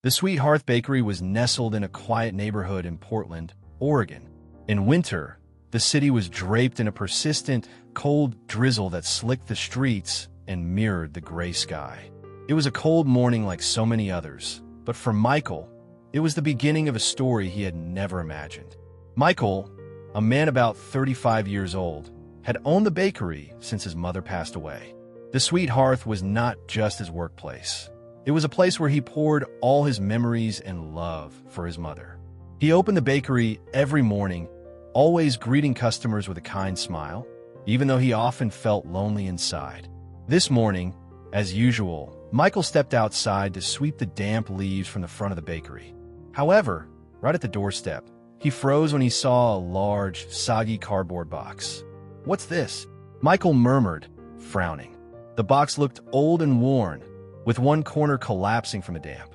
The Sweet Hearth Bakery was nestled in a quiet neighborhood in Portland, Oregon. In winter, the city was draped in a persistent, cold drizzle that slicked the streets and mirrored the gray sky. It was a cold morning like so many others, but for Michael, it was the beginning of a story he had never imagined. Michael, a man about 35 years old, had owned the bakery since his mother passed away. The Sweet Hearth was not just his workplace. It was a place where he poured all his memories and love for his mother. He opened the bakery every morning, always greeting customers with a kind smile, even though he often felt lonely inside. This morning, as usual, Michael stepped outside to sweep the damp leaves from the front of the bakery. However, right at the doorstep, he froze when he saw a large, soggy cardboard box. "What's this?" Michael murmured, frowning. The box looked old and worn, with one corner collapsing from the damp.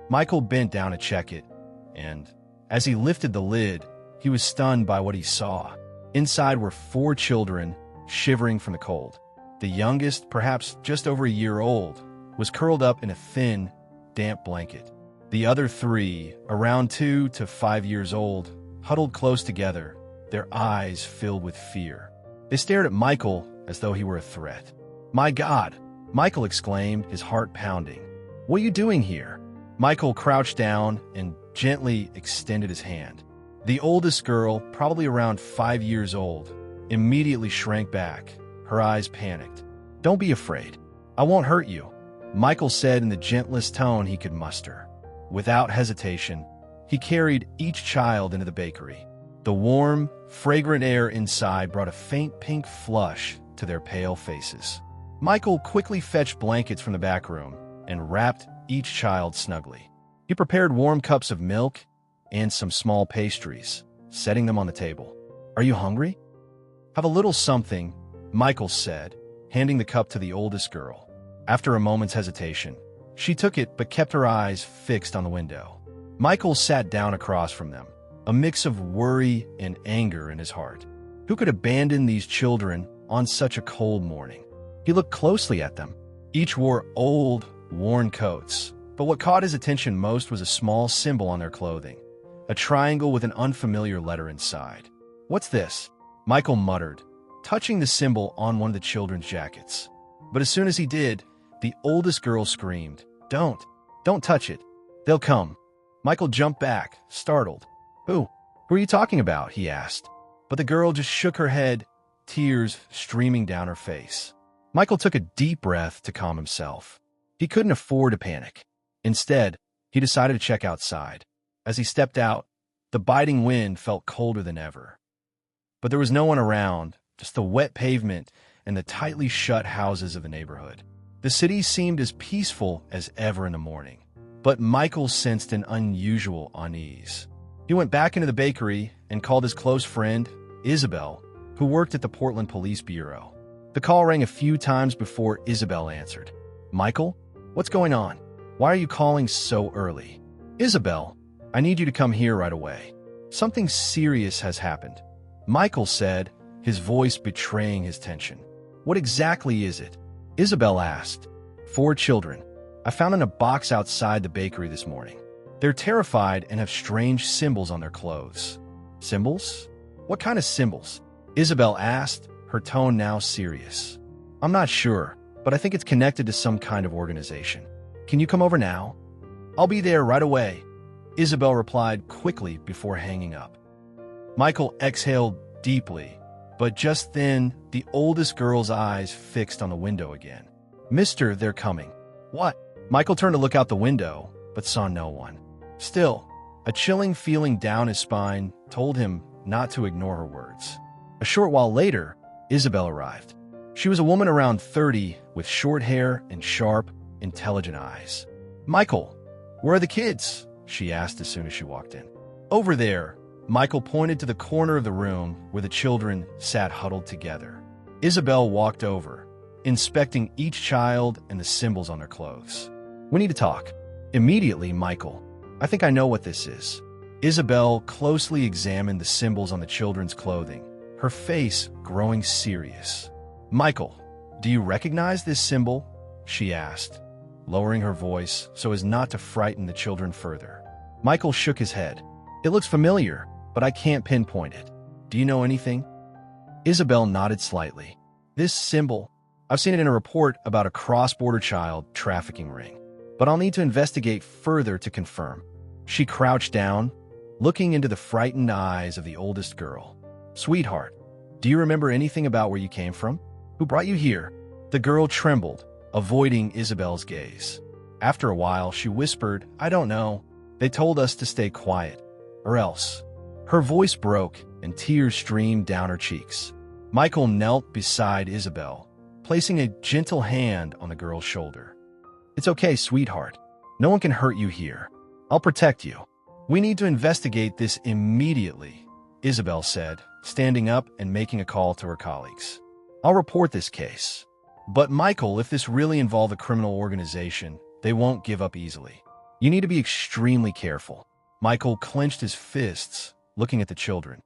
Michael bent down to check it, and as he lifted the lid, he was stunned by what he saw. Inside were 4 children, shivering from the cold. The youngest, perhaps just over a year old, was curled up in a thin, damp blanket. The other 3, around 2 to 5 years old, huddled close together, their eyes filled with fear. They stared at Michael as though he were a threat. "My God!" Michael exclaimed, his heart pounding. "What are you doing here?" Michael crouched down and gently extended his hand. The oldest girl, probably around 5 years old, immediately shrank back, her eyes panicked. "Don't be afraid. I won't hurt you," Michael said in the gentlest tone he could muster. Without hesitation, he carried each child into the bakery. The warm, fragrant air inside brought a faint pink flush to their pale faces. Michael quickly fetched blankets from the back room and wrapped each child snugly. He prepared warm cups of milk and some small pastries, setting them on the table. "Are you hungry?" "Have a little something," Michael said, handing the cup to the oldest girl. After a moment's hesitation, she took it but kept her eyes fixed on the window. Michael sat down across from them, a mix of worry and anger in his heart. Who could abandon these children on such a cold morning? He looked closely at them. Each wore old, worn coats, but what caught his attention most was a small symbol on their clothing, a triangle with an unfamiliar letter inside. "What's this?" Michael muttered, touching the symbol on one of the children's jackets. But as soon as he did, the oldest girl screamed, Don't touch it. They'll come." Michael jumped back, startled. Who are you talking about?" he asked. But the girl just shook her head, tears streaming down her face. Michael took a deep breath to calm himself. He couldn't afford to panic. Instead, he decided to check outside. As he stepped out, the biting wind felt colder than ever. But there was no one around, just the wet pavement and the tightly shut houses of the neighborhood. The city seemed as peaceful as ever in the morning, but Michael sensed an unusual unease. He went back into the bakery and called his close friend, Isabelle, who worked at the Portland Police Bureau. The call rang a few times before Isabelle answered. "Michael, what's going on? Why are you calling so early?" "Isabelle, I need you to come here right away. Something serious has happened," Michael said, his voice betraying his tension. "What exactly is it?" Isabelle asked. 4 children. I found in a box outside the bakery this morning. They're terrified and have strange symbols on their clothes." "Symbols? What kind of symbols?" Isabelle asked, her tone now serious. "I'm not sure, but I think it's connected to some kind of organization. Can you come over now?" "I'll be there right away," Isabelle replied quickly before hanging up. Michael exhaled deeply, but just then, the oldest girl's eyes fixed on the window again. "Mister, they're coming." "What?" Michael turned to look out the window, but saw no one. Still, a chilling feeling down his spine told him not to ignore her words. A short while later, Isabelle arrived. She was a woman around 30 with short hair and sharp, intelligent eyes. "Michael, where are the kids?" she asked as soon as she walked in. "Over there." Michael pointed to the corner of the room where the children sat huddled together. Isabelle walked over, inspecting each child and the symbols on their clothes. "We need to talk." Immediately, Michael, "I think I know what this is." Isabelle closely examined the symbols on the children's clothing, her face growing serious. "Michael, do you recognize this symbol?" she asked. lowering her voice so as not to frighten the children further. Michael shook his head. It looks familiar, but I can't pinpoint it. Do you know anything? Isabelle nodded slightly. This symbol, I've seen it in a report about a cross-border child trafficking ring, but I'll need to investigate further to confirm. She crouched down, looking into the frightened eyes of the oldest girl. Sweetheart, do you remember anything about where you came from? Who brought you here? The girl trembled, avoiding Isabelle's gaze. After a while, she whispered, I don't know. They told us to stay quiet, or else. Her voice broke, and tears streamed down her cheeks. Michael knelt beside Isabelle, placing a gentle hand on the girl's shoulder. It's okay, sweetheart. No one can hurt you here. I'll protect you. We need to investigate this immediately, Isabelle said, standing up and making a call to her colleagues. I'll report this case. But Michael, if this really involved a criminal organization, they won't give up easily. You need to be extremely careful. Michael clenched his fists, looking at the children.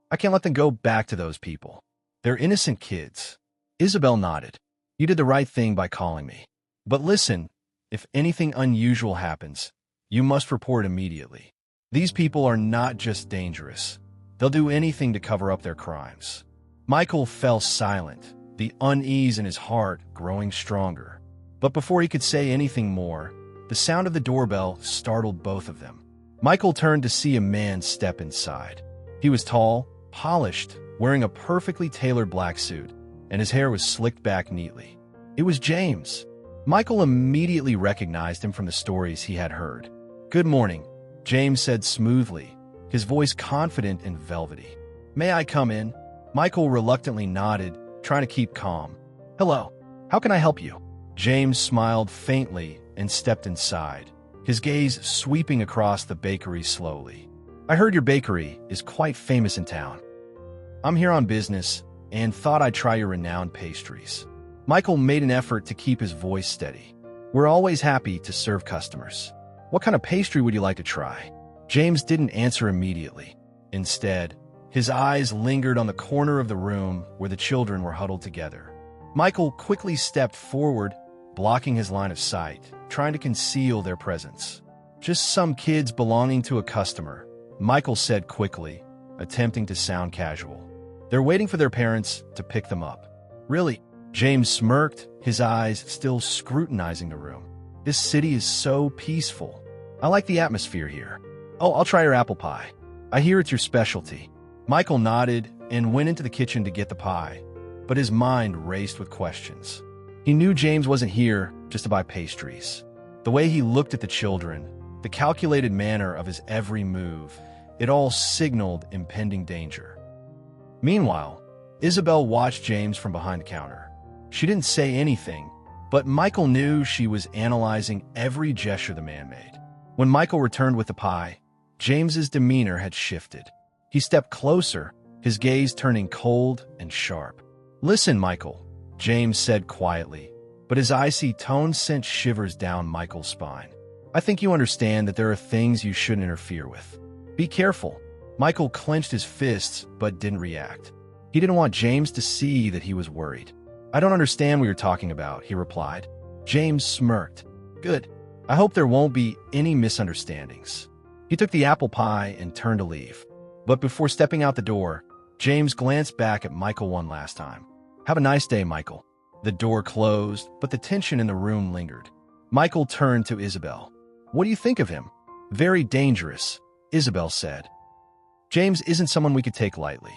I can't let them go back to those people. They're innocent kids. Isabelle nodded. You did the right thing by calling me. But listen, if anything unusual happens, you must report immediately. These people are not just dangerous. They'll do anything to cover up their crimes. Michael fell silent, the unease in his heart growing stronger. But before he could say anything more, the sound of the doorbell startled both of them. Michael turned to see a man step inside. He was tall, polished, wearing a perfectly tailored black suit, and his hair was slicked back neatly. It was James. Michael immediately recognized him from the stories he had heard. Good morning, James said smoothly, his voice confident and velvety. May I come in? Michael reluctantly nodded, trying to keep calm. Hello, how can I help you? James smiled faintly and stepped inside, his gaze sweeping across the bakery slowly. I heard your bakery is quite famous in town. I'm here on business and thought I'd try your renowned pastries. Michael made an effort to keep his voice steady. We're always happy to serve customers. What kind of pastry would you like to try? James didn't answer immediately. Instead, his eyes lingered on the corner of the room where the children were huddled together. Michael quickly stepped forward, blocking his line of sight, trying to conceal their presence. Just some kids belonging to a customer, Michael said quickly, attempting to sound casual. They're waiting for their parents to pick them up. Really? James smirked, his eyes still scrutinizing the room. This city is so peaceful. I like the atmosphere here. Oh, I'll try your apple pie. I hear it's your specialty. Michael nodded and went into the kitchen to get the pie, but his mind raced with questions. He knew James wasn't here just to buy pastries. The way he looked at the children, the calculated manner of his every move, it all signaled impending danger. Meanwhile, Isabelle watched James from behind the counter. She didn't say anything, but Michael knew she was analyzing every gesture the man made. When Michael returned with the pie, James's demeanor had shifted. He stepped closer, his gaze turning cold and sharp. Listen, Michael, James said quietly, but his icy tone sent shivers down Michael's spine. I think you understand that there are things you shouldn't interfere with. Be careful. Michael clenched his fists but didn't react. He didn't want James to see that he was worried. I don't understand what you're talking about, he replied. James smirked. Good. I hope there won't be any misunderstandings. He took the apple pie and turned to leave. But before stepping out the door, James glanced back at Michael one last time. Have a nice day, Michael. The door closed, but the tension in the room lingered. Michael turned to Isabelle. What do you think of him? Very dangerous, Isabelle said. James isn't someone we could take lightly.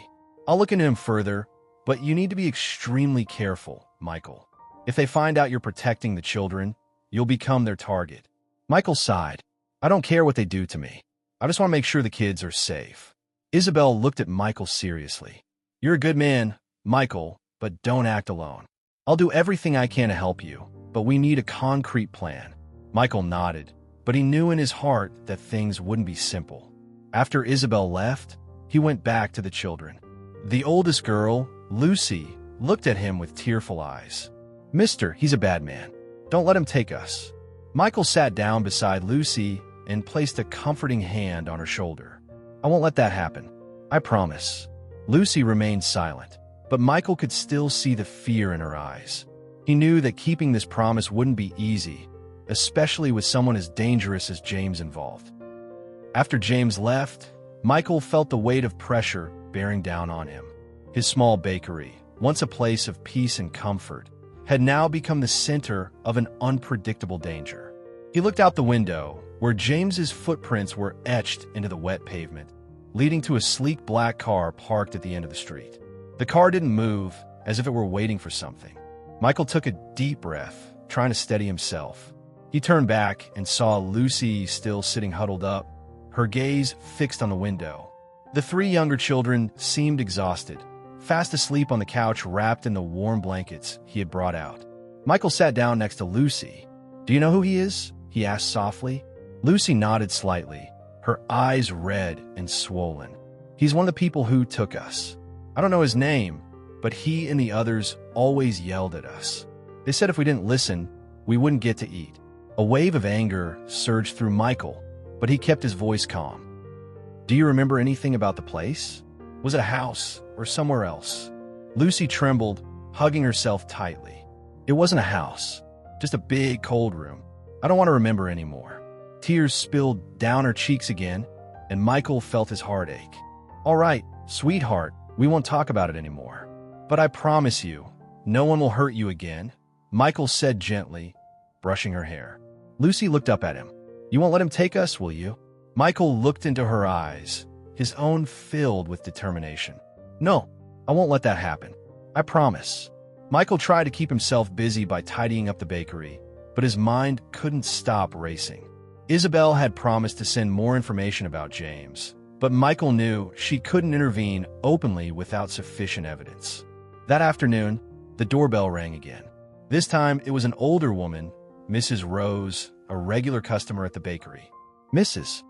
I'll look into him further, but you need to be extremely careful, Michael. If they find out you're protecting the children, you'll become their target. Michael sighed. I don't care what they do to me. I just want to make sure the kids are safe. Isabelle looked at Michael seriously. You're a good man, Michael, but don't act alone. I'll do everything I can to help you, but we need a concrete plan. Michael nodded, but he knew in his heart that things wouldn't be simple. After Isabelle left, he went back to the children. The oldest girl, Lucy, looked at him with tearful eyes. Mister, he's a bad man. Don't let him take us. Michael sat down beside Lucy and placed a comforting hand on her shoulder. I won't let that happen. I promise. Lucy remained silent, but Michael could still see the fear in her eyes. He knew that keeping this promise wouldn't be easy, especially with someone as dangerous as James involved. After James left, Michael felt the weight of pressure bearing down on him. His small bakery, once a place of peace and comfort, had now become the center of an unpredictable danger. He looked out the window, where James's footprints were etched into the wet pavement, leading to a sleek black car parked at the end of the street. The car didn't move, as if it were waiting for something. Michael took a deep breath, trying to steady himself. He turned back and saw Lucy still sitting huddled up, her gaze fixed on the window. The three younger children seemed exhausted, fast asleep on the couch wrapped in the warm blankets he had brought out. Michael sat down next to Lucy. "Do you know who he is?" he asked softly. Lucy nodded slightly, her eyes red and swollen. "He's one of the people who took us. I don't know his name, but he and the others always yelled at us. They said if we didn't listen, we wouldn't get to eat." A wave of anger surged through Michael, but he kept his voice calm. "Do you remember anything about the place? Was it a house or somewhere else?" Lucy trembled, hugging herself tightly. "It wasn't a house, just a big cold room. I don't want to remember anymore." Tears spilled down her cheeks again, and Michael felt his heart ache. "All right, sweetheart, we won't talk about it anymore. But I promise you, no one will hurt you again," Michael said gently, brushing her hair. Lucy looked up at him. "You won't let him take us, will you?" Michael looked into her eyes, his own filled with determination. "No, I won't let that happen. I promise." Michael tried to keep himself busy by tidying up the bakery, but his mind couldn't stop racing. Isabelle had promised to send more information about James, but Michael knew she couldn't intervene openly without sufficient evidence. That afternoon, the doorbell rang again. This time, it was an older woman, Mrs. Rose, a regular customer at the bakery. Mrs.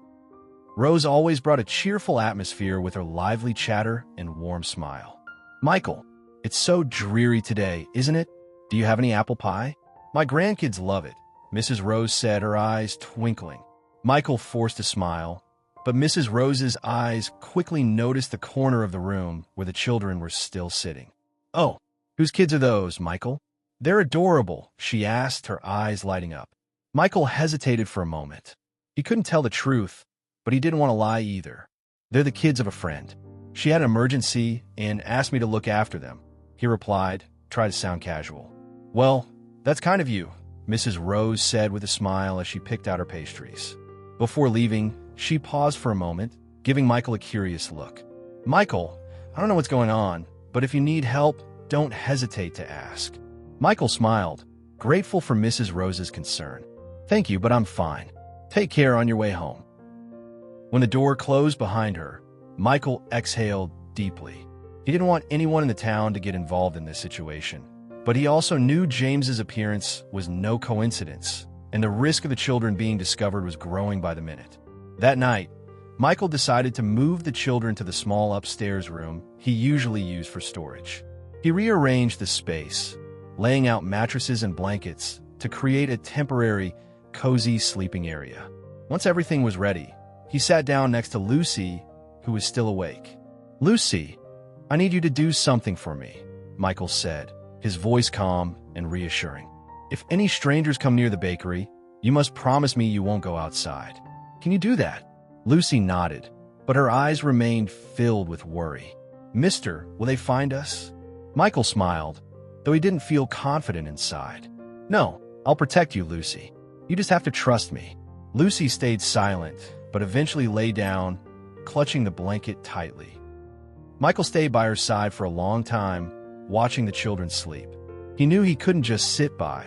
Rose always brought a cheerful atmosphere with her lively chatter and warm smile. "Michael, it's so dreary today, isn't it? Do you have any apple pie? My grandkids love it," Mrs. Rose said, her eyes twinkling. Michael forced a smile, but Mrs. Rose's eyes quickly noticed the corner of the room where the children were still sitting. "Oh, whose kids are those, Michael?" "They're adorable," she asked, her eyes lighting up. Michael hesitated for a moment. He couldn't tell the truth, but he didn't want to lie either. "They're the kids of a friend. She had an emergency and asked me to look after them," he replied, trying to sound casual. "Well, that's kind of you," Mrs. Rose said with a smile as she picked out her pastries. Before leaving, she paused for a moment, giving Michael a curious look. "Michael, I don't know what's going on, but if you need help, don't hesitate to ask." Michael smiled, grateful for Mrs. Rose's concern. "Thank you, but I'm fine. Take care on your way home." When the door closed behind her, Michael exhaled deeply. He didn't want anyone in the town to get involved in this situation, but he also knew James's appearance was no coincidence, and the risk of the children being discovered was growing by the minute. That night, Michael decided to move the children to the small upstairs room he usually used for storage. He rearranged the space, laying out mattresses and blankets to create a temporary, cozy sleeping area. Once everything was ready, he sat down next to Lucy, who was still awake. "Lucy, I need you to do something for me," Michael said, his voice calm and reassuring. "If any strangers come near the bakery, you must promise me you won't go outside. Can you do that?" Lucy nodded, but her eyes remained filled with worry. "Mister, will they find us?" Michael smiled, though he didn't feel confident inside. "No, I'll protect you, Lucy. You just have to trust me." Lucy stayed silent, but eventually lay down, clutching the blanket tightly. Michael stayed by her side for a long time, watching the children sleep. He knew he couldn't just sit by.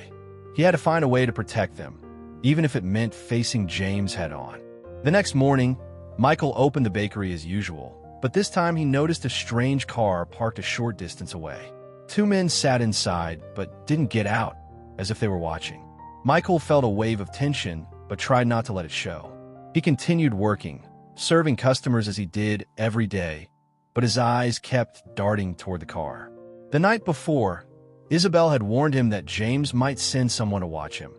He had to find a way to protect them, even if it meant facing James head-on. The next morning, Michael opened the bakery as usual, but this time he noticed a strange car parked a short distance away. Two men sat inside, but didn't get out, as if they were watching. Michael felt a wave of tension, but tried not to let it show. He continued working, serving customers as he did every day, but his eyes kept darting toward the car. The night before, Isabelle had warned him that James might send someone to watch him,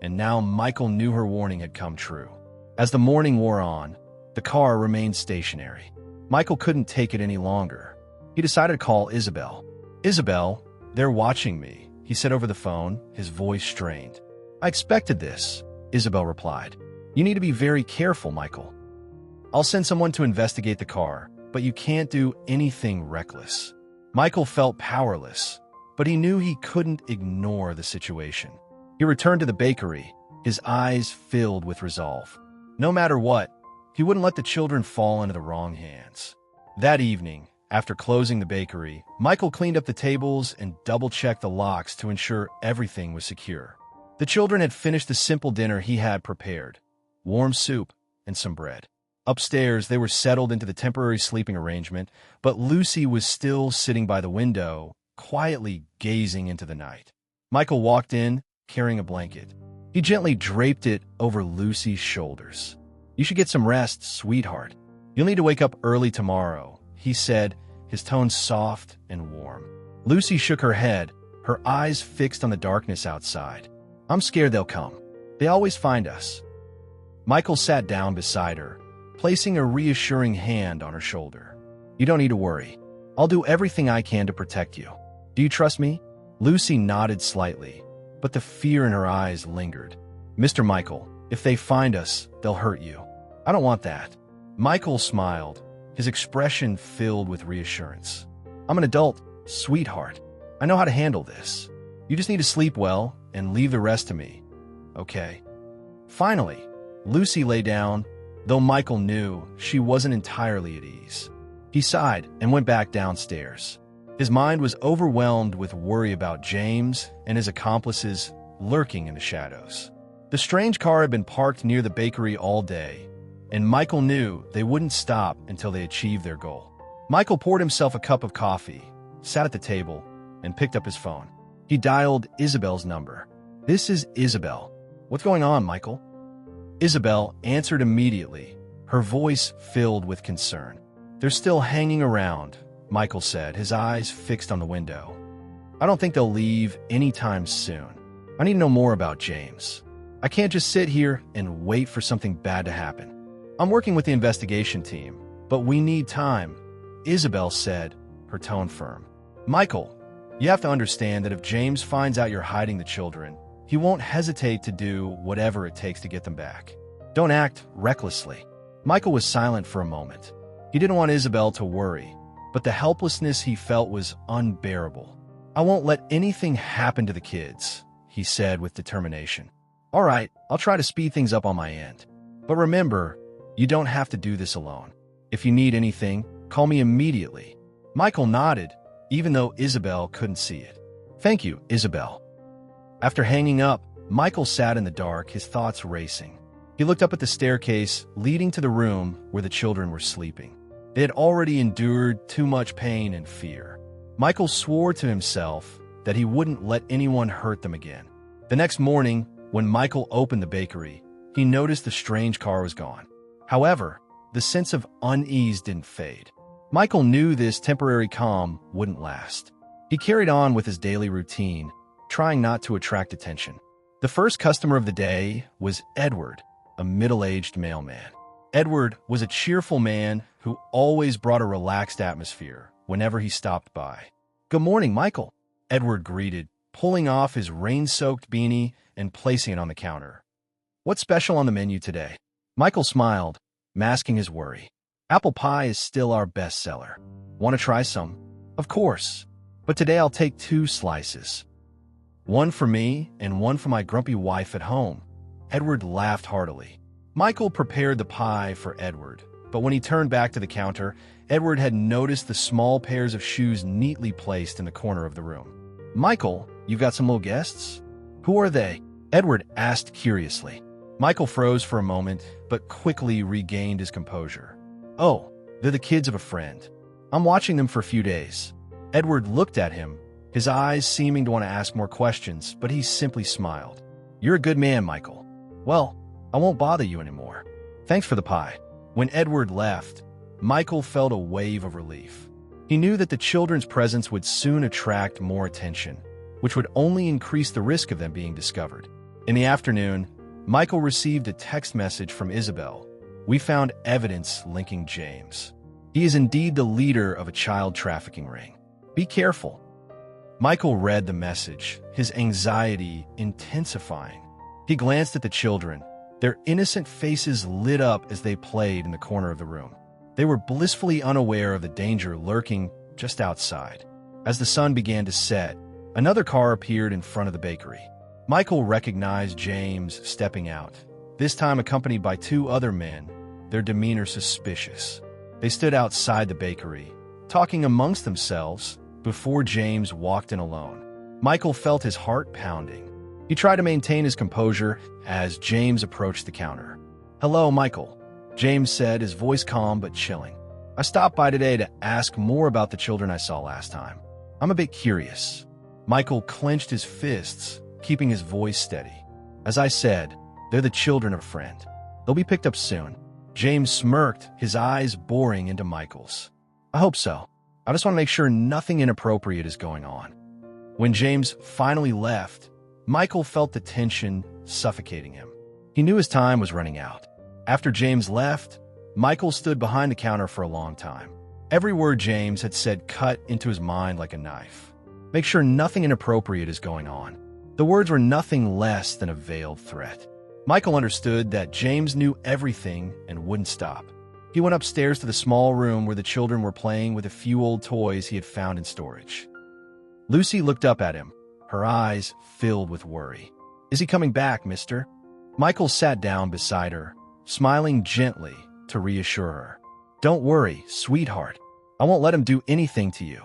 and now Michael knew her warning had come true. As the morning wore on, the car remained stationary. Michael couldn't take it any longer. He decided to call Isabelle. "Isabelle, they're watching me," he said over the phone, his voice strained. I expected this, Isabelle replied. You need to be very careful, Michael. I'll send someone to investigate the car, but you can't do anything reckless. Michael felt powerless, but he knew he couldn't ignore the situation. He returned to the bakery, his eyes filled with resolve. No matter what, he wouldn't let the children fall into the wrong hands. That evening, after closing the bakery, Michael cleaned up the tables and double-checked the locks to ensure everything was secure. The children had finished the simple dinner he had prepared: warm soup and some bread. Upstairs, they were settled into the temporary sleeping arrangement, but Lucy was still sitting by the window, quietly gazing into the night. Michael walked in, carrying a blanket. He gently draped it over Lucy's shoulders. You should get some rest, sweetheart. You'll need to wake up early tomorrow, he said, his tone soft and warm. Lucy shook her head, her eyes fixed on the darkness outside. I'm scared they'll come. They always find us. Michael sat down beside her, placing a reassuring hand on her shoulder. You don't need to worry. I'll do everything I can to protect you. Do you trust me? Lucy nodded slightly, but the fear in her eyes lingered. Mr. Michael, if they find us, they'll hurt you. I don't want that. Michael smiled, his expression filled with reassurance. I'm an adult, sweetheart. I know how to handle this. You just need to sleep well and leave the rest to me. Okay. Finally, Lucy lay down, though Michael knew she wasn't entirely at ease. He sighed and went back downstairs. His mind was overwhelmed with worry about James and his accomplices lurking in the shadows. The strange car had been parked near the bakery all day, and Michael knew they wouldn't stop until they achieved their goal. Michael poured himself a cup of coffee, sat at the table, and picked up his phone. He dialed Isabelle's number. This is Isabelle. What's going on, Michael? Isabelle answered immediately, her voice filled with concern. They're still hanging around, Michael said, his eyes fixed on the window. I don't think they'll leave anytime soon. I need to know more about James. I can't just sit here and wait for something bad to happen. I'm working with the investigation team, but we need time, Isabelle said, her tone firm. Michael, you have to understand that if James finds out you're hiding the children, he won't hesitate to do whatever it takes to get them back. Don't act recklessly. Michael was silent for a moment. He didn't want Isabelle to worry, but the helplessness he felt was unbearable. I won't let anything happen to the kids, he said with determination. All right, I'll try to speed things up on my end. But remember, you don't have to do this alone. If you need anything, call me immediately. Michael nodded, even though Isabelle couldn't see it. Thank you, Isabelle. After hanging up, Michael sat in the dark, his thoughts racing. He looked up at the staircase leading to the room where the children were sleeping. They had already endured too much pain and fear. Michael swore to himself that he wouldn't let anyone hurt them again. The next morning, when Michael opened the bakery, he noticed the strange car was gone. However, the sense of unease didn't fade. Michael knew this temporary calm wouldn't last. He carried on with his daily routine, trying not to attract attention. The first customer of the day was Edward, a middle-aged mailman. Edward was a cheerful man who always brought a relaxed atmosphere whenever he stopped by. Good morning, Michael, Edward greeted, pulling off his rain-soaked beanie and placing it on the counter. What's special on the menu today? Michael smiled, masking his worry. Apple pie is still our best seller. Want to try some? Of course, but today I'll take 2 slices. One for me and one for my grumpy wife at home. Edward laughed heartily. Michael prepared the pie for Edward, but when he turned back to the counter, Edward had noticed the small pairs of shoes neatly placed in the corner of the room. Michael, you've got some little guests? Who are they? Edward asked curiously. Michael froze for a moment, but quickly regained his composure. Oh, they're the kids of a friend. I'm watching them for a few days. Edward looked at him, his eyes seeming to want to ask more questions, but he simply smiled. You're a good man, Michael. Well, I won't bother you anymore. Thanks for the pie. When Edward left, Michael felt a wave of relief. He knew that the children's presence would soon attract more attention, which would only increase the risk of them being discovered. In the afternoon, Michael received a text message from Isabelle. We found evidence linking James. He is indeed the leader of a child trafficking ring. Be careful. Michael read the message, his anxiety intensifying. He glanced at the children. Their innocent faces lit up as they played in the corner of the room. They were blissfully unaware of the danger lurking just outside. As the sun began to set, another car appeared in front of the bakery. Michael recognized James stepping out, this time accompanied by two other men, their demeanor suspicious. They stood outside the bakery, talking amongst themselves, before James walked in alone. Michael felt his heart pounding. He tried to maintain his composure as James approached the counter. "Hello, Michael," James said, his voice calm but chilling. "I stopped by today to ask more about the children I saw last time. I'm a bit curious." Michael clenched his fists, keeping his voice steady. "As I said, they're the children of a friend. They'll be picked up soon." James smirked, his eyes boring into Michael's. "I hope so. I just want to make sure nothing inappropriate is going on." When James finally left, Michael felt the tension suffocating him. He knew his time was running out. After James left, Michael stood behind the counter for a long time. Every word James had said cut into his mind like a knife. Make sure nothing inappropriate is going on. The words were nothing less than a veiled threat. Michael understood that James knew everything and wouldn't stop. He went upstairs to the small room where the children were playing with a few old toys he had found in storage. Lucy looked up at him, her eyes filled with worry. "Is he coming back, mister?" Michael sat down beside her, smiling gently to reassure her. "Don't worry, sweetheart. I won't let him do anything to you."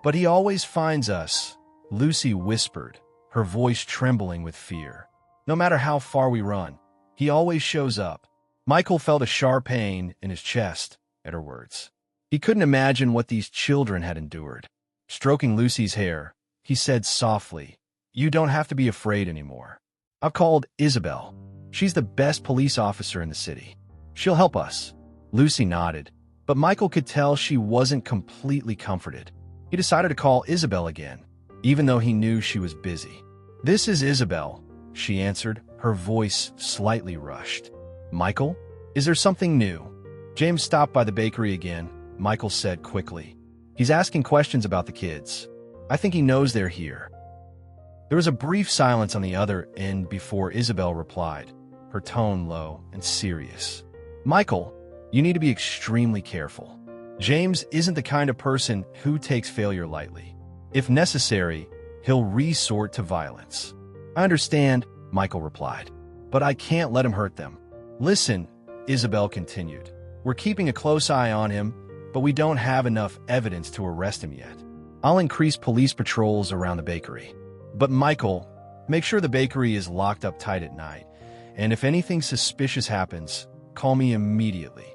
"But he always finds us," Lucy whispered, her voice trembling with fear. "No matter how far we run, he always shows up." Michael felt a sharp pain in his chest at her words. He couldn't imagine what these children had endured. Stroking Lucy's hair, he said softly, "You don't have to be afraid anymore. I've called Isabelle. She's the best police officer in the city. She'll help us." Lucy nodded, but Michael could tell she wasn't completely comforted. He decided to call Isabelle again, even though he knew she was busy. "This is Isabelle," she answered, her voice slightly rushed. "Michael, is there something new?" "James stopped by the bakery again," Michael said quickly. "He's asking questions about the kids. I think he knows they're here." There was a brief silence on the other end before Isabelle replied, her tone low and serious. "Michael, you need to be extremely careful. James isn't the kind of person who takes failure lightly. If necessary, he'll resort to violence." "I understand," Michael replied, "but I can't let him hurt them." "Listen," Isabelle continued, "we're keeping a close eye on him, but we don't have enough evidence to arrest him yet. I'll increase police patrols around the bakery. But Michael, make sure the bakery is locked up tight at night, and if anything suspicious happens, call me immediately."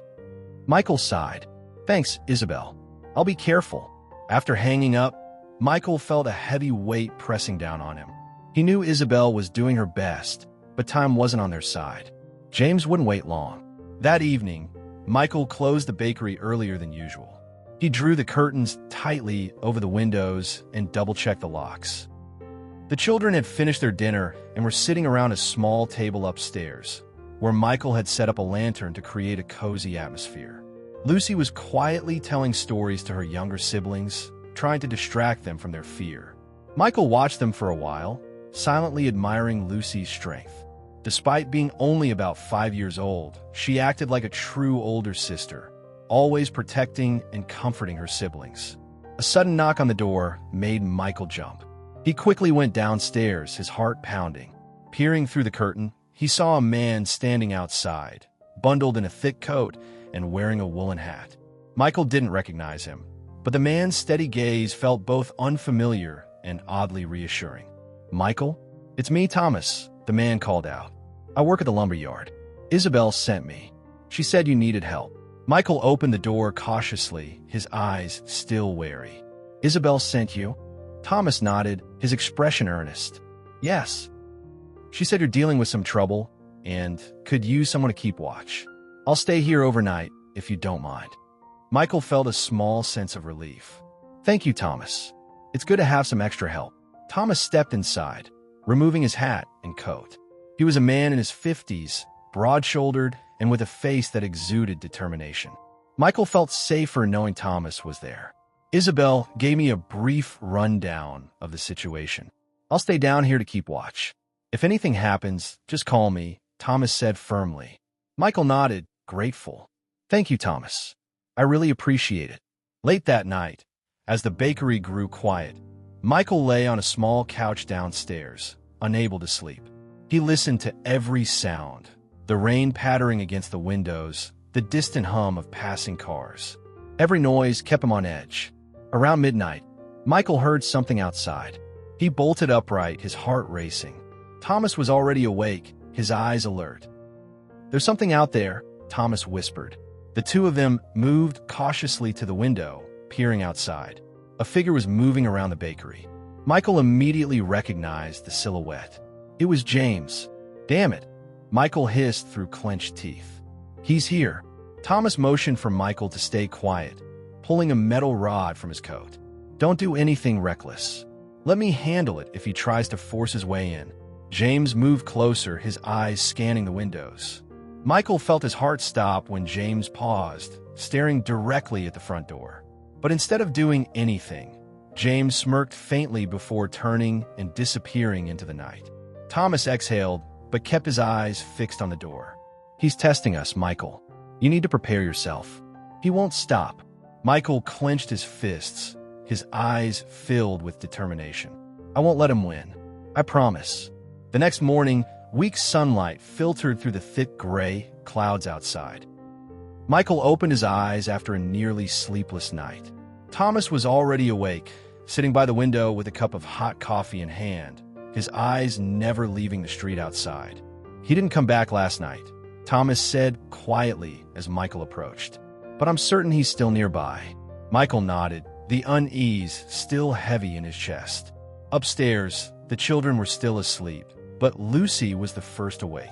Michael sighed. "Thanks, Isabelle. I'll be careful." After hanging up, Michael felt a heavy weight pressing down on him. He knew Isabelle was doing her best, but time wasn't on their side. James wouldn't wait long. That evening, Michael closed the bakery earlier than usual. He drew the curtains tightly over the windows and double-checked the locks. The children had finished their dinner and were sitting around a small table upstairs, where Michael had set up a lantern to create a cozy atmosphere. Lucy was quietly telling stories to her younger siblings, trying to distract them from their fear. Michael watched them for a while, silently admiring Lucy's strength. Despite being only about 5 years old, she acted like a true older sister, always protecting and comforting her siblings. A sudden knock on the door made Michael jump. He quickly went downstairs, his heart pounding. Peering through the curtain, he saw a man standing outside, bundled in a thick coat and wearing a woolen hat. Michael didn't recognize him, but the man's steady gaze felt both unfamiliar and oddly reassuring. "Michael? It's me, Thomas," the man called out. "I work at the lumberyard. Isabelle sent me. She said you needed help." Michael opened the door cautiously, his eyes still wary. "Isabelle sent you?" Thomas nodded, his expression earnest. "Yes. She said you're dealing with some trouble and could use someone to keep watch. I'll stay here overnight, if you don't mind." Michael felt a small sense of relief. "Thank you, Thomas. It's good to have some extra help." Thomas stepped inside, removing his hat and coat. He was a man in his 50s, broad-shouldered and with a face that exuded determination. Michael felt safer knowing Thomas was there. "Isabelle gave me a brief rundown of the situation. I'll stay down here to keep watch. If anything happens, just call me, Thomas said firmly. Michael nodded, grateful. Thank you, Thomas. I really appreciate it. Late that night, as the bakery grew quiet, Michael lay on a small couch downstairs, unable to sleep. He listened to every sound, the rain pattering against the windows, the distant hum of passing cars. Every noise kept him on edge. Around midnight, Michael heard something outside. He bolted upright, his heart racing. Thomas was already awake, his eyes alert. There's something out there, Thomas whispered. The two of them moved cautiously to the window, peering outside. A figure was moving around the bakery. Michael immediately recognized the silhouette. It was James. Damn it, Michael hissed through clenched teeth. He's here. Thomas motioned for Michael to stay quiet, pulling a metal rod from his coat. Don't do anything reckless. Let me handle it if he tries to force his way in. James moved closer, his eyes scanning the windows. Michael felt his heart stop when James paused, staring directly at the front door. But instead of doing anything, James smirked faintly before turning and disappearing into the night. Thomas exhaled, but kept his eyes fixed on the door. He's testing us, Michael. You need to prepare yourself. He won't stop. Michael clenched his fists, his eyes filled with determination. I won't let him win. I promise. The next morning, weak sunlight filtered through the thick gray clouds outside. Michael opened his eyes after a nearly sleepless night. Thomas was already awake, sitting by the window with a cup of hot coffee in hand, his eyes never leaving the street outside. He didn't come back last night, Thomas said quietly as Michael approached. But I'm certain he's still nearby. Michael nodded, the unease still heavy in his chest. Upstairs, the children were still asleep, but Lucy was the first awake.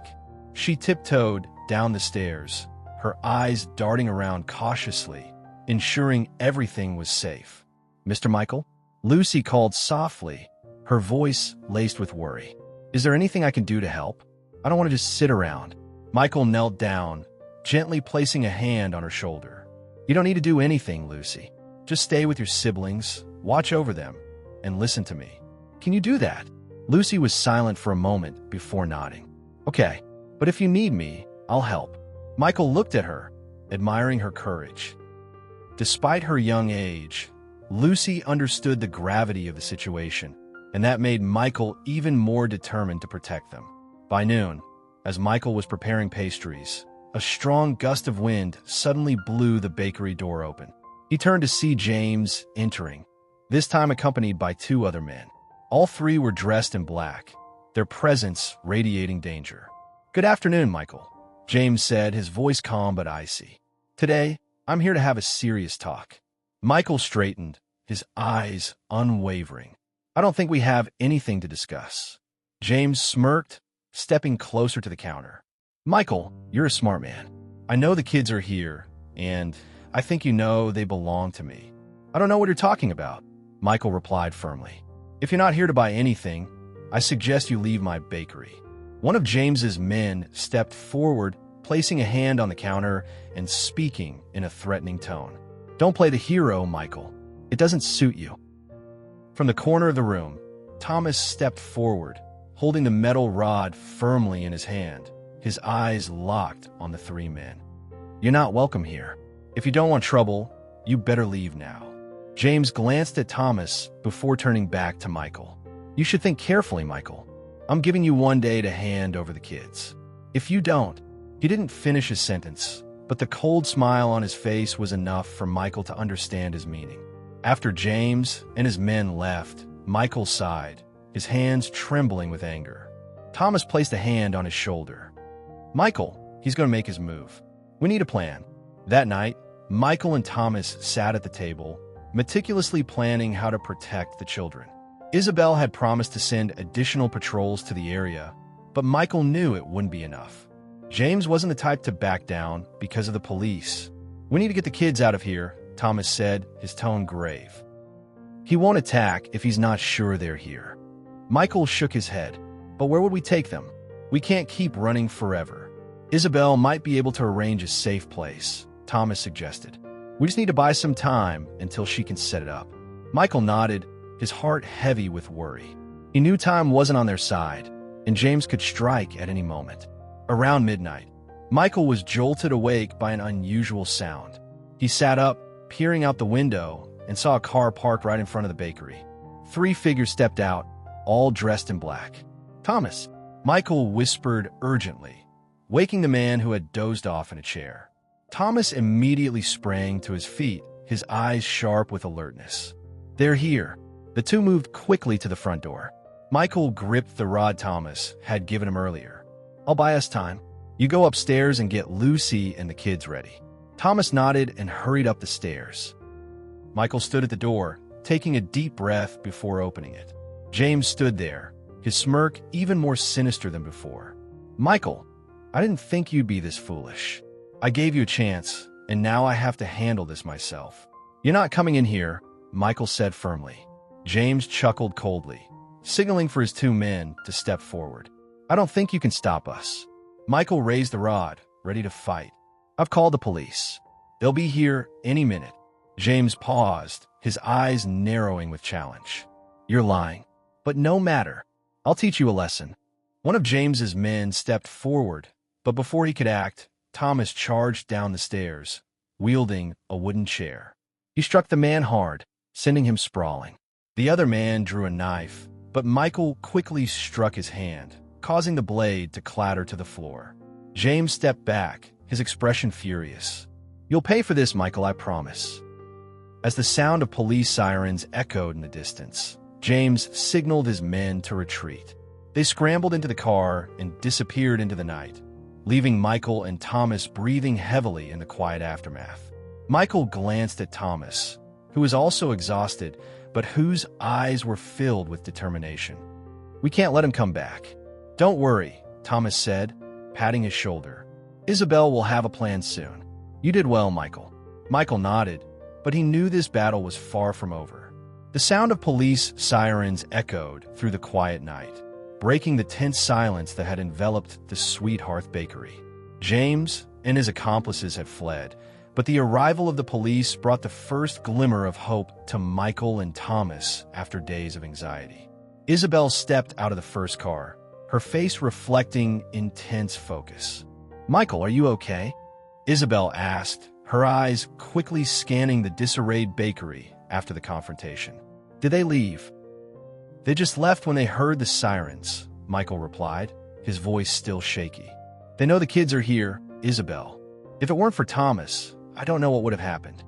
She tiptoed down the stairs, her eyes darting around cautiously, ensuring everything was safe. Mr. Michael? Lucy called softly, her voice laced with worry. Is there anything I can do to help? I don't want to just sit around. Michael knelt down, gently placing a hand on her shoulder. You don't need to do anything, Lucy. Just stay with your siblings, watch over them, and listen to me. Can you do that? Lucy was silent for a moment before nodding. Okay, but if you need me, I'll help. Michael looked at her, admiring her courage. Despite her young age, Lucy understood the gravity of the situation, and that made Michael even more determined to protect them. By noon, as Michael was preparing pastries, a strong gust of wind suddenly blew the bakery door open. He turned to see James entering, this time accompanied by two other men. All three were dressed in black, their presence radiating danger. Good afternoon, Michael, James said, his voice calm but icy. Today, I'm here to have a serious talk. Michael straightened, his eyes unwavering. I don't think we have anything to discuss. James smirked, stepping closer to the counter. Michael, you're a smart man. I know the kids are here, and I think you know they belong to me. I don't know what you're talking about, Michael replied firmly. If you're not here to buy anything, I suggest you leave my bakery. One of James's men stepped forward, placing a hand on the counter and speaking in a threatening tone. Don't play the hero, Michael. It doesn't suit you. From the corner of the room, Thomas stepped forward, holding the metal rod firmly in his hand, his eyes locked on the three men. You're not welcome here. If you don't want trouble, you better leave now. James glanced at Thomas before turning back to Michael. You should think carefully, Michael. I'm giving you 1 day to hand over the kids. If you don't, he didn't finish his sentence, but the cold smile on his face was enough for Michael to understand his meaning. After James and his men left, Michael sighed, his hands trembling with anger. Thomas placed a hand on his shoulder. Michael, he's going to make his move. We need a plan. That night, Michael and Thomas sat at the table, meticulously planning how to protect the children. Isabelle had promised to send additional patrols to the area, but Michael knew it wouldn't be enough. James wasn't the type to back down because of the police. We need to get the kids out of here, Thomas said, his tone grave. He won't attack if he's not sure they're here. Michael shook his head. But where would we take them? We can't keep running forever. Isabelle might be able to arrange a safe place, Thomas suggested. We just need to buy some time until she can set it up. Michael nodded, his heart heavy with worry. He knew time wasn't on their side, and James could strike at any moment. Around midnight, Michael was jolted awake by an unusual sound. He sat up, peering out the window, and saw a car parked right in front of the bakery. 3 figures stepped out, all dressed in black. "Thomas," Michael whispered urgently, waking the man who had dozed off in a chair. Thomas immediately sprang to his feet, his eyes sharp with alertness. "They're here." The two moved quickly to the front door. Michael gripped the rod Thomas had given him earlier. "I'll buy us time. You go upstairs and get Lucy and the kids ready." Thomas nodded and hurried up the stairs. Michael stood at the door, taking a deep breath before opening it. James stood there, his smirk even more sinister than before. "Michael, I didn't think you'd be this foolish. I gave you a chance, and now I have to handle this myself." "You're not coming in here," Michael said firmly. James chuckled coldly, signaling for his 2 men to step forward. "I don't think you can stop us." Michael raised the rod, ready to fight. "I've called the police. They'll be here any minute." James paused, his eyes narrowing with challenge. "You're lying. But no matter. I'll teach you a lesson." One of James's men stepped forward, but before he could act, Thomas charged down the stairs, wielding a wooden chair. He struck the man hard, sending him sprawling. The other man drew a knife, but Michael quickly struck his hand, causing the blade to clatter to the floor. James stepped back, his expression furious. "You'll pay for this, Michael, I promise." As the sound of police sirens echoed in the distance, James signaled his men to retreat. They scrambled into the car and disappeared into the night, leaving Michael and Thomas breathing heavily in the quiet aftermath. Michael glanced at Thomas, who was also exhausted, but whose eyes were filled with determination. "We can't let him come back." "Don't worry," Thomas said, patting his shoulder. "Isabelle will have a plan soon." "You did well, Michael." Michael nodded, but he knew this battle was far from over. The sound of police sirens echoed through the quiet night, breaking the tense silence that had enveloped the Sweet Hearth Bakery. James and his accomplices had fled, but the arrival of the police brought the first glimmer of hope to Michael and Thomas after days of anxiety. Isabelle stepped out of the first car, her face reflecting intense focus. "Michael, are you okay?" Isabelle asked, her eyes quickly scanning the disarrayed bakery after the confrontation. "Did they leave?" "They just left when they heard the sirens," Michael replied, his voice still shaky. "They know the kids are here, Isabelle. If it weren't for Thomas, I don't know what would have happened."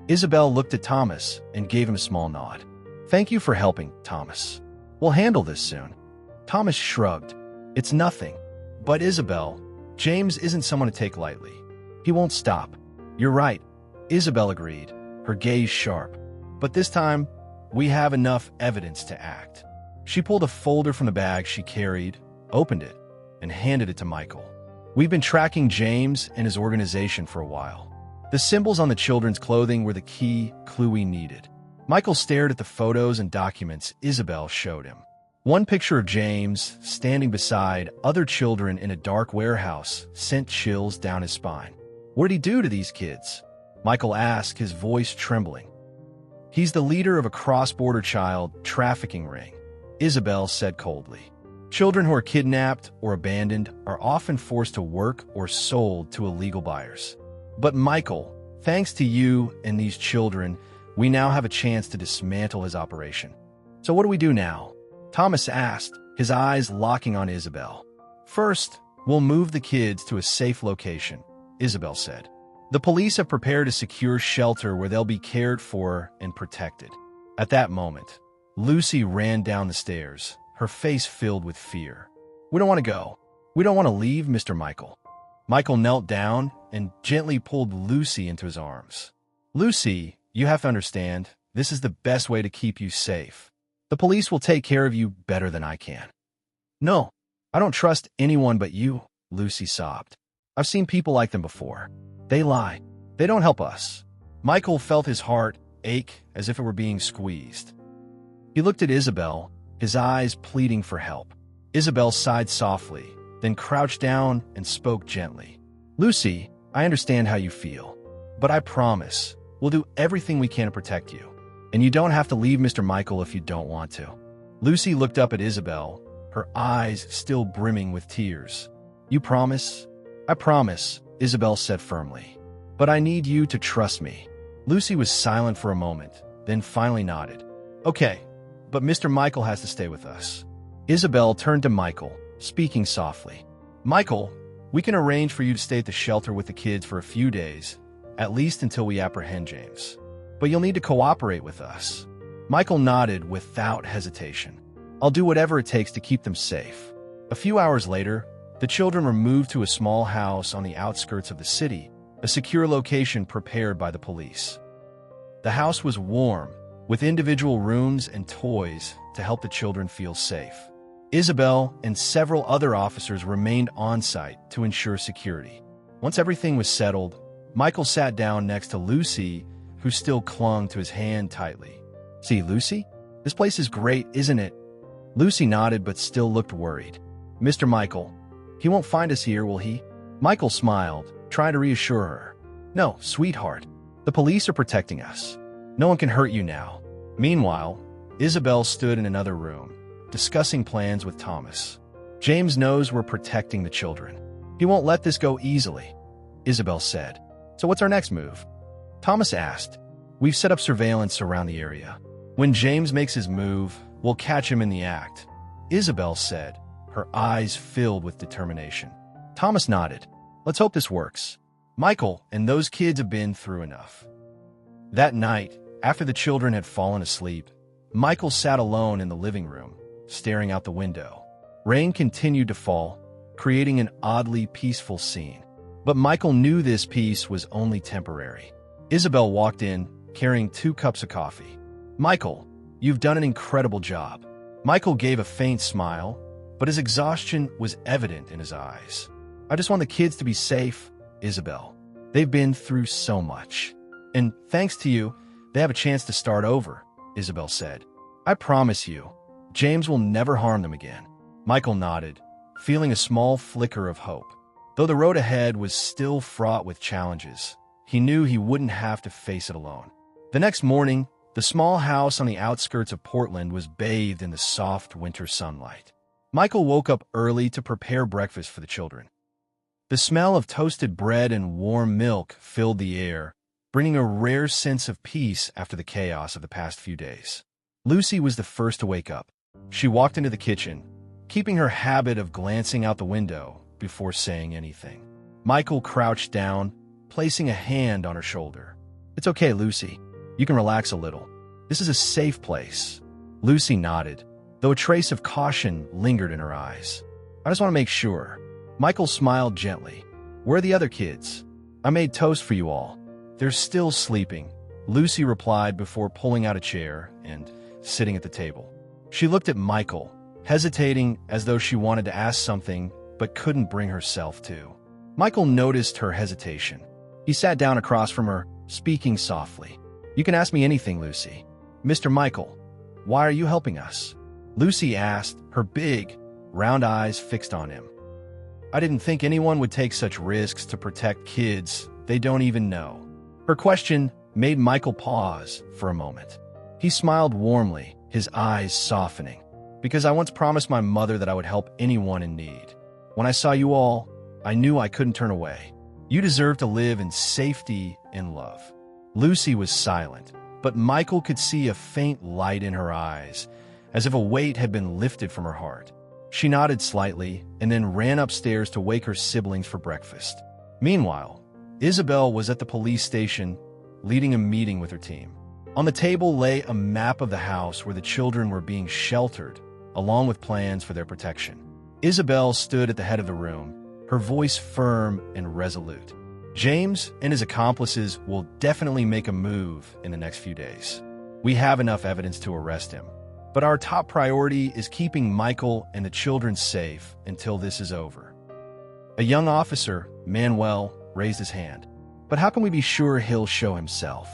Isabelle looked at Thomas and gave him a small nod. "Thank you for helping, Thomas. We'll handle this soon." Thomas shrugged. "It's nothing." "But Isabelle, James isn't someone to take lightly. He won't stop." "You're right," Isabelle agreed, her gaze sharp. "But this time, we have enough evidence to act." She pulled a folder from the bag she carried, opened it, and handed it to Michael. "We've been tracking James and his organization for a while. The symbols on the children's clothing were the key clue we needed." Michael stared at the photos and documents Isabelle showed him. One picture of James standing beside other children in a dark warehouse sent chills down his spine. "What did he do to these kids?" Michael asked, his voice trembling. "He's the leader of a cross-border child trafficking ring," Isabelle said coldly. "Children who are kidnapped or abandoned are often forced to work or sold to illegal buyers. But Michael, thanks to you and these children, we now have a chance to dismantle his operation." "So what do we do now?" Thomas asked, his eyes locking on Isabelle. "First, we'll move the kids to a safe location," Isabelle said. "The police have prepared a secure shelter where they'll be cared for and protected." At that moment, Lucy ran down the stairs, her face filled with fear. "We don't want to go. We don't want to leave, Mr. Michael." Michael knelt down and gently pulled Lucy into his arms. "Lucy, you have to understand, this is the best way to keep you safe. The police will take care of you better than I can." "No, I don't trust anyone but you," Lucy sobbed. "I've seen people like them before. They lie. They don't help us." Michael felt his heart ache as if it were being squeezed. He looked at Isabelle, his eyes pleading for help. Isabelle sighed softly, then crouched down and spoke gently. "Lucy, I understand how you feel, but I promise we'll do everything we can to protect you. And you don't have to leave Mr. Michael if you don't want to." Lucy looked up at Isabelle, her eyes still brimming with tears. "You promise?" "I promise," Isabelle said firmly. "But I need you to trust me." Lucy was silent for a moment, then finally nodded. "Okay, but Mr. Michael has to stay with us." Isabelle turned to Michael, speaking softly. "Michael, we can arrange for you to stay at the shelter with the kids for a few days, at least until we apprehend James. But you'll need to cooperate with us." Michael nodded without hesitation. "I'll do whatever it takes to keep them safe." A few hours later, the children were moved to a small house on the outskirts of the city, a secure location prepared by the police. The house was warm, with individual rooms and toys to help the children feel safe. Isabelle and several other officers remained on-site to ensure security. Once everything was settled, Michael sat down next to Lucy, who still clung to his hand tightly. "See, Lucy? This place is great, isn't it?" Lucy nodded but still looked worried. "Mr. Michael, he won't find us here, will he?" Michael smiled, trying to reassure her. "No, sweetheart. The police are protecting us. No one can hurt you now." Meanwhile, Isabelle stood in another room, discussing plans with Thomas. "James knows we're protecting the children. He won't let this go easily," Isabelle said. "So what's our next move?" Thomas asked. "We've set up surveillance around the area. When James makes his move, we'll catch him in the act," Isabelle said, her eyes filled with determination. Thomas nodded. "Let's hope this works. Michael and those kids have been through enough." That night, after the children had fallen asleep, Michael sat alone in the living room, staring out the window. Rain continued to fall, creating an oddly peaceful scene. But Michael knew this peace was only temporary. Isabelle walked in, carrying 2 cups of coffee. "Michael, you've done an incredible job." Michael gave a faint smile, but his exhaustion was evident in his eyes. "I just want the kids to be safe, Isabelle. They've been through so much. And thanks to you, they have a chance to start over," Isabelle said. "I promise you, James will never harm them again." Michael nodded, feeling a small flicker of hope. Though the road ahead was still fraught with challenges, he knew he wouldn't have to face it alone. The next morning, the small house on the outskirts of Portland was bathed in the soft winter sunlight. Michael woke up early to prepare breakfast for the children. The smell of toasted bread and warm milk filled the air, bringing a rare sense of peace after the chaos of the past few days. Lucy was the first to wake up. She walked into the kitchen, keeping her habit of glancing out the window before saying anything. Michael crouched down, placing a hand on her shoulder. "It's okay, Lucy. You can relax a little. This is a safe place." Lucy nodded, though a trace of caution lingered in her eyes. "I just want to make sure." Michael smiled gently. "Where are the other kids? I made toast for you all." "They're still sleeping," Lucy replied before pulling out a chair and sitting at the table. She looked at Michael, hesitating as though she wanted to ask something but couldn't bring herself to. Michael noticed her hesitation. He sat down across from her, speaking softly. "You can ask me anything, Lucy." "Mr. Michael, why are you helping us?" Lucy asked, her big, round eyes fixed on him. "I didn't think anyone would take such risks to protect kids they don't even know." Her question made Michael pause for a moment. He smiled warmly, his eyes softening. "Because I once promised my mother that I would help anyone in need. When I saw you all, I knew I couldn't turn away. You deserve to live in safety and love." Lucy was silent, but Michael could see a faint light in her eyes, as if a weight had been lifted from her heart. She nodded slightly and then ran upstairs to wake her siblings for breakfast. Meanwhile, Isabelle was at the police station, leading a meeting with her team. On the table lay a map of the house where the children were being sheltered, along with plans for their protection. Isabelle stood at the head of the room, her voice firm and resolute. "James and his accomplices will definitely make a move in the next few days. We have enough evidence to arrest him. But our top priority is keeping Michael and the children safe until this is over." A young officer, Manuel, raised his hand. "But how can we be sure he'll show himself?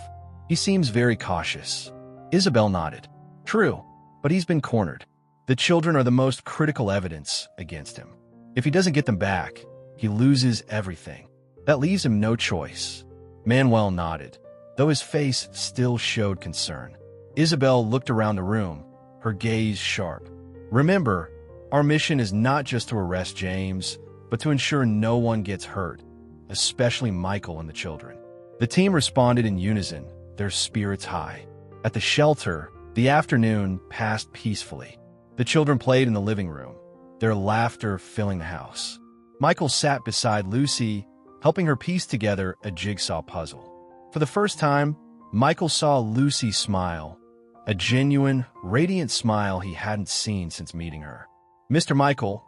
He seems very cautious." Isabelle nodded. "True, but he's been cornered. The children are the most critical evidence against him. If he doesn't get them back, he loses everything. That leaves him no choice." Manuel nodded, though his face still showed concern. Isabelle looked around the room, her gaze sharp. "Remember, Our mission is not just to arrest James, but to ensure no one gets hurt, especially Michael and the children." The team responded in unison, their spirits high. At the shelter, the afternoon passed peacefully. The children played in the living room, their laughter filling the house. Michael sat beside Lucy, helping her piece together a jigsaw puzzle. For the first time, Michael saw Lucy smile, a genuine, radiant smile he hadn't seen since meeting her. "Mr. Michael,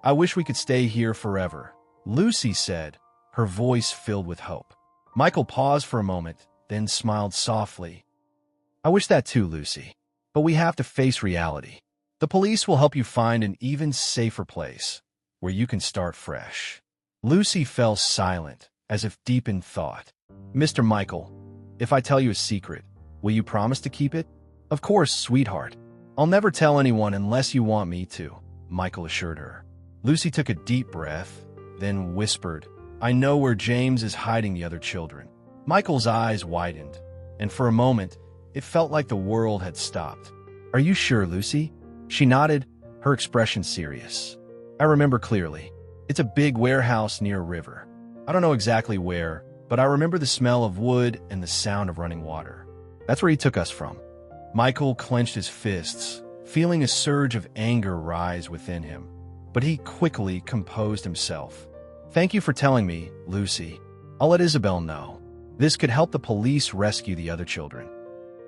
I wish we could stay here forever," Lucy said, her voice filled with hope. Michael paused for a moment, then smiled softly. "I wish that too, Lucy. But we have to face reality. The police will help you find an even safer place, where you can start fresh." Lucy fell silent, as if deep in thought. "Mr. Michael, if I tell you a secret, will you promise to keep it?" "Of course, sweetheart. I'll never tell anyone unless you want me to," Michael assured her. Lucy took a deep breath, then whispered, "I know where James is hiding the other children." Michael's eyes widened, and for a moment, it felt like the world had stopped. "Are you sure, Lucy?" She nodded, her expression serious. "I remember clearly. It's a big warehouse near a river. I don't know exactly where, but I remember the smell of wood and the sound of running water. That's where he took us from." Michael clenched his fists, feeling a surge of anger rise within him. But he quickly composed himself. "Thank you for telling me, Lucy. I'll let Isabelle know. This could help the police rescue the other children."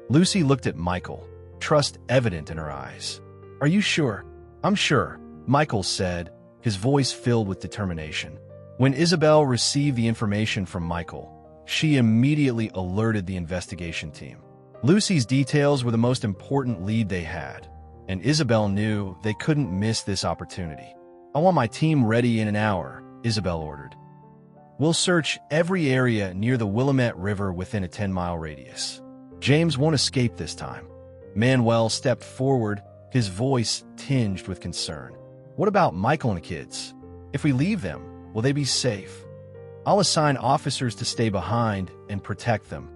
Lucy looked at Michael, trust evident in her eyes. "Are you sure?" "I'm sure," Michael said, his voice filled with determination. When Isabelle received the information from Michael, she immediately alerted the investigation team. Lucy's details were the most important lead they had, and Isabelle knew they couldn't miss this opportunity. "I want my team ready in an hour," Isabelle ordered. "We'll search every area near the Willamette River within a 10-mile radius. James won't escape this time." Manuel stepped forward, his voice tinged with concern. "What about Michael and the kids? If we leave them, will they be safe?" "I'll assign officers to stay behind and protect them,"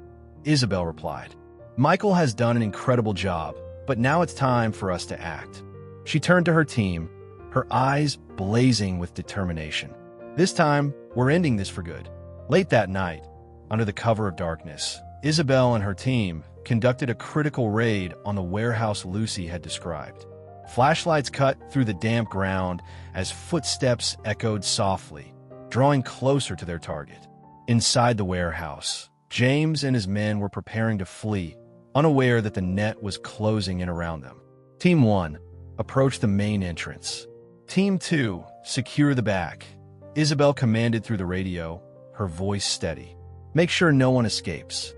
Isabelle replied. "Michael has done an incredible job, but now it's time for us to act." She turned to her team, her eyes blazing with determination. "This time, we're ending this for good." Late that night, under the cover of darkness, Isabelle and her team conducted a critical raid on the warehouse Lucy had described. Flashlights cut through the damp ground as footsteps echoed softly, drawing closer to their target. Inside the warehouse, James and his men were preparing to flee, unaware that the net was closing in around them. Team 1 approached the main entrance. Team 2 secure the back. Isabelle commanded through the radio, her voice steady. "Make sure no one escapes."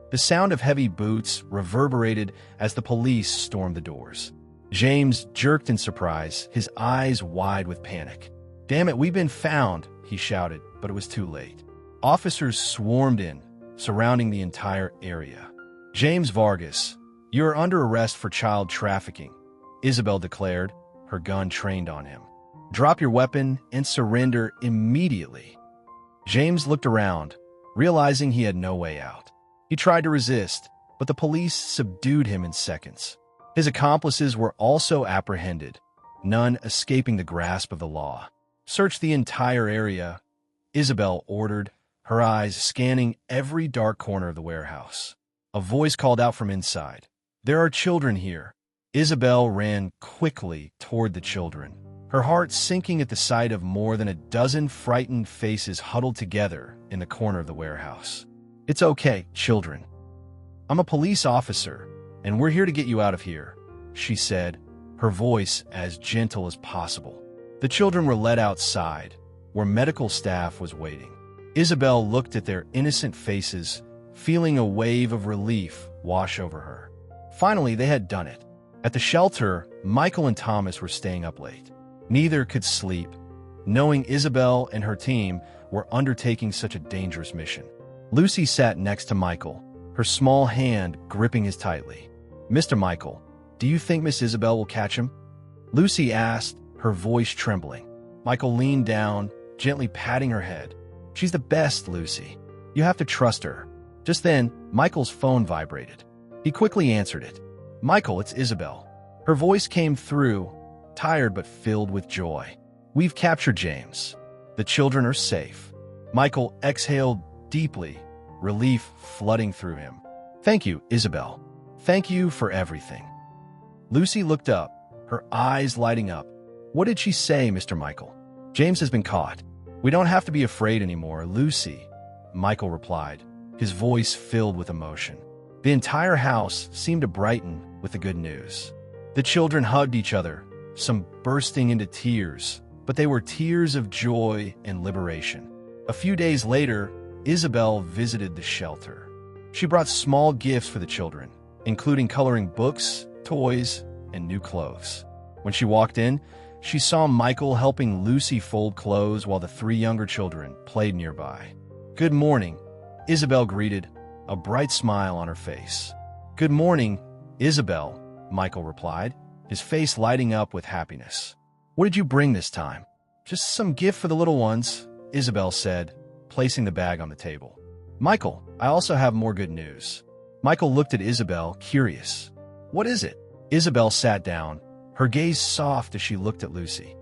The sound of heavy boots reverberated as the police stormed the doors. James jerked in surprise, his eyes wide with panic. "Damn it, we've been found," he shouted, but it was too late. Officers swarmed in, surrounding the entire area. "James Vargas, you are under arrest for child trafficking," Isabelle declared, her gun trained on him. "Drop your weapon and surrender immediately." James looked around, realizing he had no way out. He tried to resist, but the police subdued him in seconds. His accomplices were also apprehended, none escaping the grasp of the law. "Search the entire area," Isabelle ordered, her eyes scanning every dark corner of the warehouse. A voice called out from inside. "There are children here." Isabelle ran quickly toward the children, her heart sinking at the sight of more than a dozen frightened faces huddled together in the corner of the warehouse. "It's okay, children. I'm a police officer, and we're here to get you out of here," she said, her voice as gentle as possible. The children were led outside, where medical staff was waiting. Isabelle looked at their innocent faces, feeling a wave of relief wash over her. Finally, they had done it. At the shelter, Michael and Thomas were staying up late. Neither could sleep, knowing Isabelle and her team were undertaking such a dangerous mission. Lucy sat next to Michael, her small hand gripping his tightly. "Mr. Michael, do you think Miss Isabelle will catch him?" Lucy asked, her voice trembling. Michael leaned down, gently patting her head. "She's the best, Lucy. You have to trust her." Just then, Michael's phone vibrated. He quickly answered it. "Michael, it's Isabelle." Her voice came through, tired but filled with joy. We've captured James. The children are safe. Michael exhaled deeply, relief flooding through him. Thank you, Isabelle. Thank you for everything. Lucy looked up, her eyes lighting up. What did she say, Mr. Michael? James has been caught. We don't have to be afraid anymore, Lucy, Michael replied, his voice filled with emotion. The entire house seemed to brighten with the good news. The children hugged each other, some bursting into tears, but they were tears of joy and liberation. A few days later, Isabelle visited the shelter. She brought small gifts for the children, including coloring books, toys, and new clothes. When she walked in, she saw Michael helping Lucy fold clothes while the three younger children played nearby. Good morning, Isabelle greeted, a bright smile on her face. Good morning, Isabelle, Michael replied, his face lighting up with happiness. What did you bring this time? Just some gift for the little ones, Isabelle said, placing the bag on the table. Michael, I also have more good news. Michael looked at Isabelle, curious. What is it? Isabelle sat down, her gaze soft as she looked at Lucy.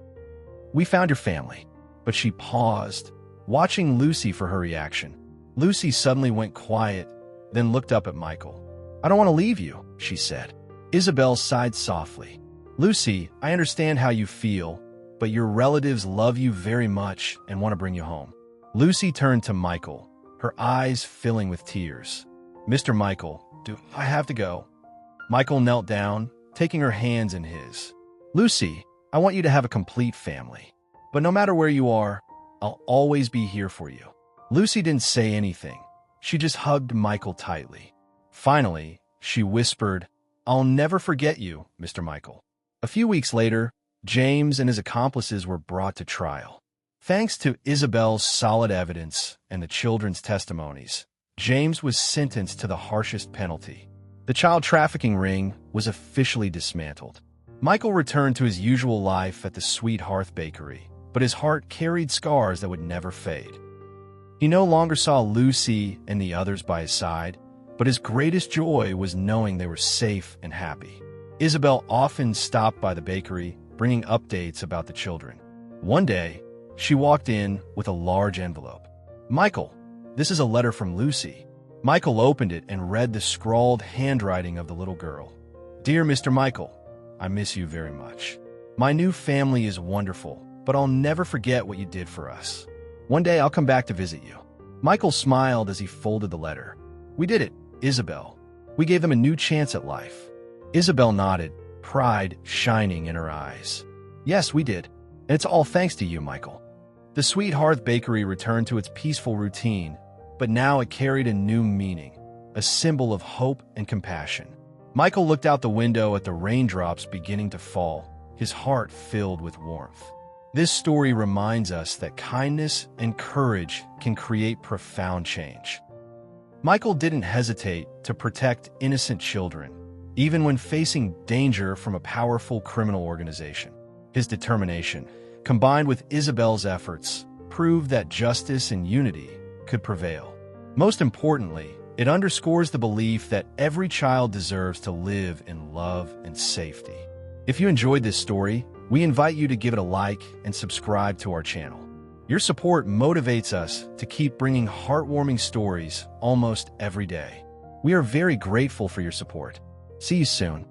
We found your family. But she paused, watching Lucy for her reaction. Lucy suddenly went quiet, then looked up at Michael. I don't want to leave you, she said. Isabelle sighed softly. Lucy, I understand how you feel, but your relatives love you very much and want to bring you home. Lucy turned to Michael, her eyes filling with tears. Mr. Michael, do I have to go? Michael knelt down, taking her hands in his. Lucy, I want you to have a complete family. But no matter where you are, I'll always be here for you. Lucy didn't say anything. She just hugged Michael tightly. Finally, she whispered, I'll never forget you, Mr. Michael. A few weeks later, James and his accomplices were brought to trial. Thanks to Isabelle's solid evidence and the children's testimonies, James was sentenced to the harshest penalty. The child trafficking ring was officially dismantled. Michael returned to his usual life at the Sweet Hearth Bakery, but his heart carried scars that would never fade. He no longer saw Lucy and the others by his side, but his greatest joy was knowing they were safe and happy. Isabelle often stopped by the bakery, bringing updates about the children. One day, she walked in with a large envelope. Michael, this is a letter from Lucy. Michael opened it and read the scrawled handwriting of the little girl. Dear Mr. Michael, I miss you very much. My new family is wonderful, but I'll never forget what you did for us. One day I'll come back to visit you. Michael smiled as he folded the letter. We did it, Isabelle. We gave them a new chance at life. Isabelle nodded, pride shining in her eyes. Yes, we did. And it's all thanks to you, Michael. The Sweet Hearth Bakery returned to its peaceful routine, but now it carried a new meaning, a symbol of hope and compassion. Michael looked out the window at the raindrops beginning to fall, his heart filled with warmth. This story reminds us that kindness and courage can create profound change. Michael didn't hesitate to protect innocent children, even when facing danger from a powerful criminal organization. His determination, combined with Isabelle's efforts, proved that justice and unity could prevail. Most importantly, it underscores the belief that every child deserves to live in love and safety. If you enjoyed this story, we invite you to give it a like and subscribe to our channel. Your support motivates us to keep bringing heartwarming stories almost every day. We are very grateful for your support. See you soon.